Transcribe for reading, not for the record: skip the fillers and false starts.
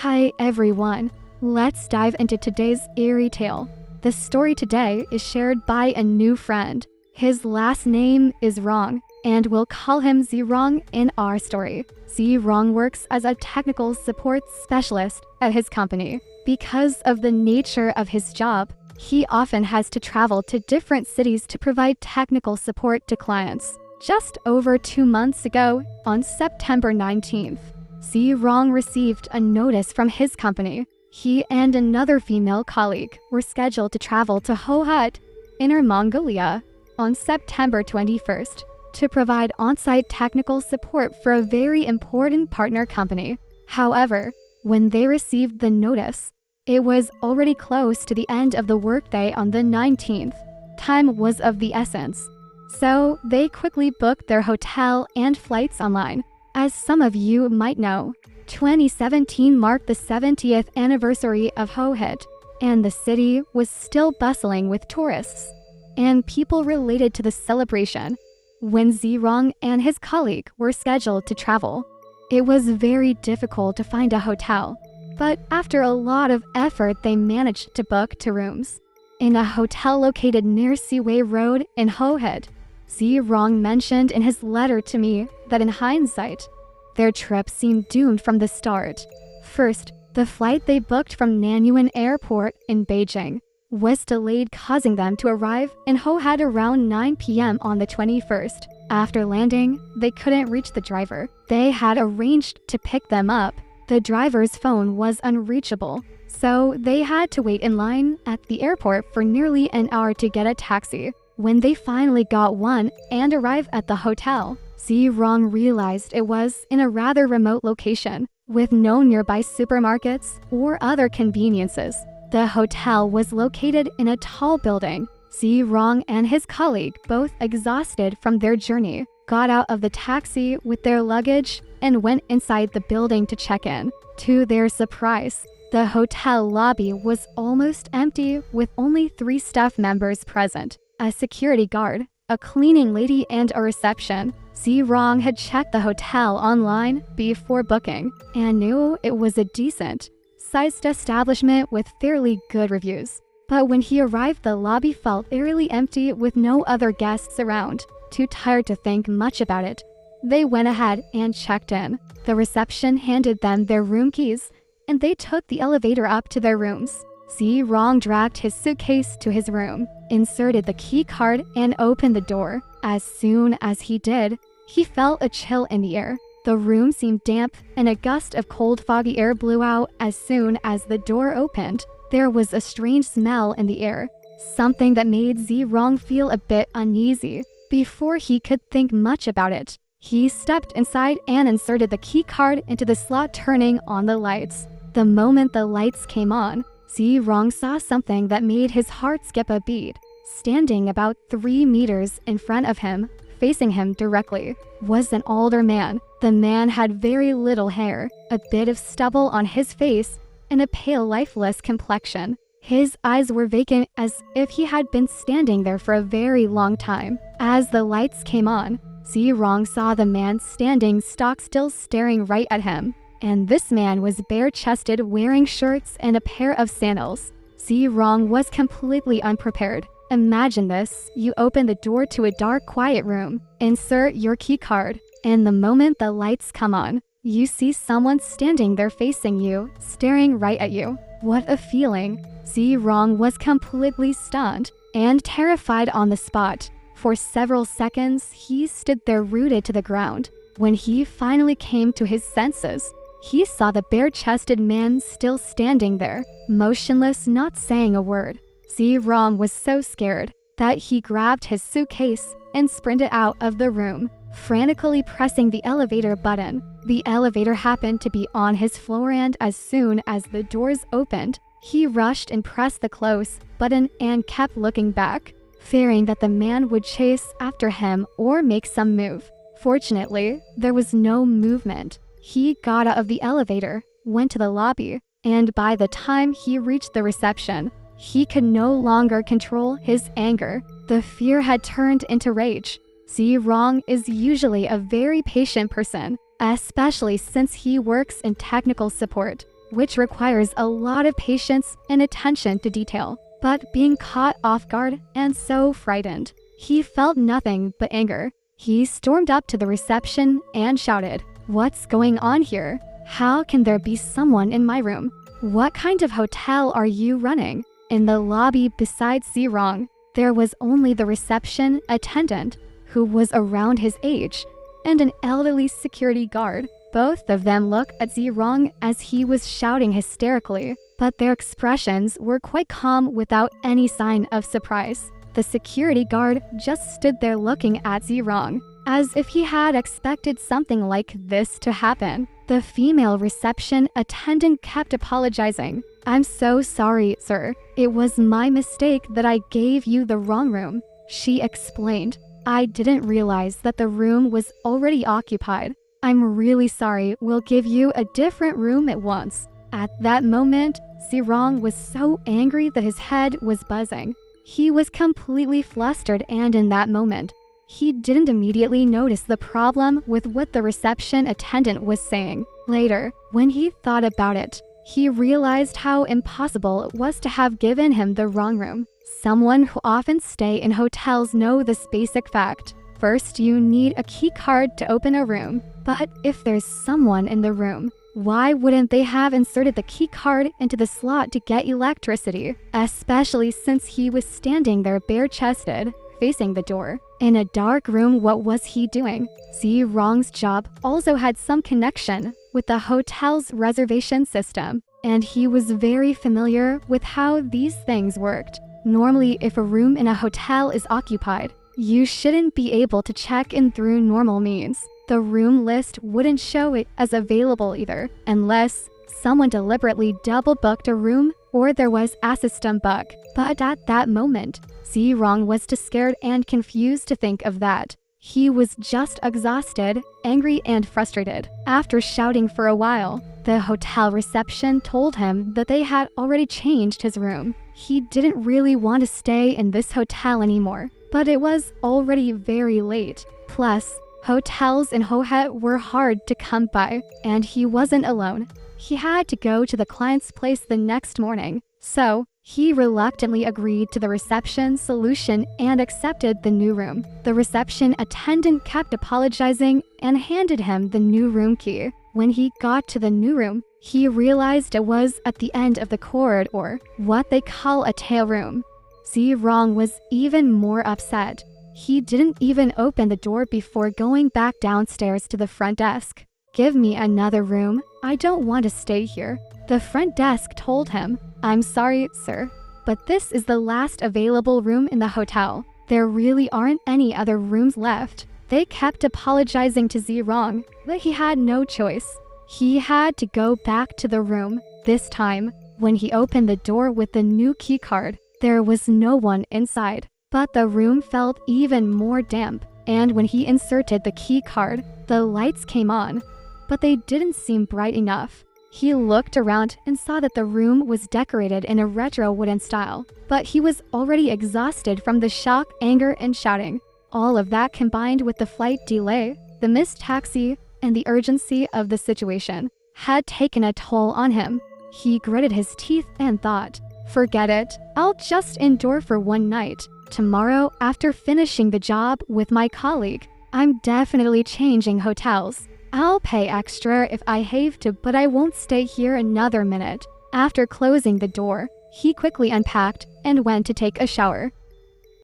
Hi everyone, let's dive into today's eerie tale. The story today is shared by a new friend. His last name is Rong, and we'll call him Zirong in our story. Zirong works as a technical support specialist at his company. Because of the nature of his job, he often has to travel to different cities to provide technical support to clients. Just over 2 months ago, on September 19th, Zirong received a notice from his company. He and another female colleague were scheduled to travel to Hohhot, Inner Mongolia, on September 21st to provide on-site technical support for a very important partner company. However, when they received the notice, it was already close to the end of the workday on the 19th. Time was of the essence, so they quickly booked their hotel and flights online. As some of you might know, 2017 marked the 70th anniversary of Hohhot, and the city was still bustling with tourists and people related to the celebration. When Zirong and his colleague were scheduled to travel, it was very difficult to find a hotel, but after a lot of effort they managed to book 2 rooms in a hotel located near Seaway Road in Hohhot. Zirong mentioned in his letter to me that in hindsight, their trip seemed doomed from the start. First, the flight they booked from Nanyuan Airport in Beijing was delayed, causing them to arrive in Hohhot around 9 p.m. on the 21st. After landing, they couldn't reach the driver they had arranged to pick them up. The driver's phone was unreachable, so they had to wait in line at the airport for nearly an hour to get a taxi. When they finally got one and arrived at the hotel, Zirong realized it was in a rather remote location, with no nearby supermarkets or other conveniences. The hotel was located in a tall building. Zirong and his colleague, both exhausted from their journey, got out of the taxi with their luggage and went inside the building to check in. To their surprise, the hotel lobby was almost empty, with only 3 staff members present: a security guard, a cleaning lady, and a reception. Zirong had checked the hotel online before booking and knew it was a decent-sized establishment with fairly good reviews. But when he arrived, the lobby felt eerily empty with no other guests around. Too tired to think much about it, they went ahead and checked in. The reception handed them their room keys, and they took the elevator up to their rooms. Zirong dragged his suitcase to his room, inserted the key card, and opened the door. As soon as he did, he felt a chill in the air. The room seemed damp, and a gust of cold, foggy air blew out as soon as the door opened. There was a strange smell in the air, something that made Zirong feel a bit uneasy. Before he could think much about it, he stepped inside and inserted the key card into the slot, turning on the lights. The moment the lights came on, Zirong saw something that made his heart skip a beat. Standing about 3 meters in front of him, facing him directly, was an older man. The man had very little hair, a bit of stubble on his face, and a pale, lifeless complexion. His eyes were vacant, as if he had been standing there for a very long time. As the lights came on, Zirong saw the man standing stock still, staring right at him. And this man was bare-chested, wearing shorts and a pair of sandals. Zirong was completely unprepared. Imagine this: you open the door to a dark, quiet room, insert your key card, and the moment the lights come on, you see someone standing there facing you, staring right at you. What a feeling! Zirong was completely stunned and terrified on the spot. For several seconds, he stood there rooted to the ground. When he finally came to his senses, he saw the bare-chested man still standing there, motionless, not saying a word. Zirong was so scared that he grabbed his suitcase and sprinted out of the room, frantically pressing the elevator button. The elevator happened to be on his floor, and as soon as the doors opened, he rushed and pressed the close button and kept looking back, fearing that the man would chase after him or make some move. Fortunately, there was no movement. He got out of the elevator, went to the lobby, and by the time he reached the reception, he could no longer control his anger. The fear had turned into rage. Zirong is usually a very patient person, especially since he works in technical support. which requires a lot of patience and attention to detail. But being caught off guard and so frightened, he felt nothing but anger. He stormed up to the reception and shouted, "What's going on here? How can there be someone in my room? What kind of hotel are you running?" In the lobby beside Zirong, there was only the reception attendant, who was around his age, and an elderly security guard. Both of them looked at Zirong as he was shouting hysterically, but their expressions were quite calm without any sign of surprise. The security guard just stood there looking at Zirong, as if he had expected something like this to happen. The female reception attendant kept apologizing. "I'm so sorry, sir. It was my mistake that I gave you the wrong room," she explained. "I didn't realize that the room was already occupied. I'm really sorry. We'll give you a different room at once." At that moment, Zirong was so angry that his head was buzzing. He was completely flustered, and in that moment, he didn't immediately notice the problem with what the reception attendant was saying. Later, when he thought about it, he realized how impossible it was to have given him the wrong room. Someone who often stay in hotels know this basic fact. First, you need a key card to open a room. But if there's someone in the room, why wouldn't they have inserted the key card into the slot to get electricity? Especially since he was standing there bare-chested, facing the door. In a dark room, what was he doing? Zirong's job also had some connection with the hotel's reservation system, and he was very familiar with how these things worked. Normally, if a room in a hotel is occupied, you shouldn't be able to check in through normal means. The room list wouldn't show it as available either, unless someone deliberately double-booked a room or there was a system bug. But at that moment, Zirong was too scared and confused to think of that. He was just exhausted, angry, and frustrated. After shouting for a while, the hotel reception told him that they had already changed his room. He didn't really want to stay in this hotel anymore, but it was already very late. Plus, hotels in Hohet were hard to come by, and he wasn't alone. He had to go to the client's place the next morning, so he reluctantly agreed to the reception solution and accepted the new room. The reception attendant kept apologizing and handed him the new room key. When he got to the new room, he realized it was at the end of the corridor, what they call a tail room. Zirong was even more upset. He didn't even open the door before going back downstairs to the front desk. "Give me another room. I don't want to stay here," the front desk told him. "I'm sorry, sir, but this is the last available room in the hotel. There really aren't any other rooms left." They kept apologizing to Zirong, but he had no choice. He had to go back to the room. This time, when he opened the door with the new key card, there was no one inside. But the room felt even more damp, and when he inserted the key card, the lights came on, but they didn't seem bright enough. He looked around and saw that the room was decorated in a retro wooden style, but he was already exhausted from the shock, anger, and shouting. All of that combined with the flight delay, the missed taxi, and the urgency of the situation had taken a toll on him. He gritted his teeth and thought, "Forget it. I'll just endure for one night. Tomorrow, after finishing the job with my colleague, I'm definitely changing hotels. I'll pay extra if I have to, but I won't stay here another minute." After closing the door, he quickly unpacked and went to take a shower.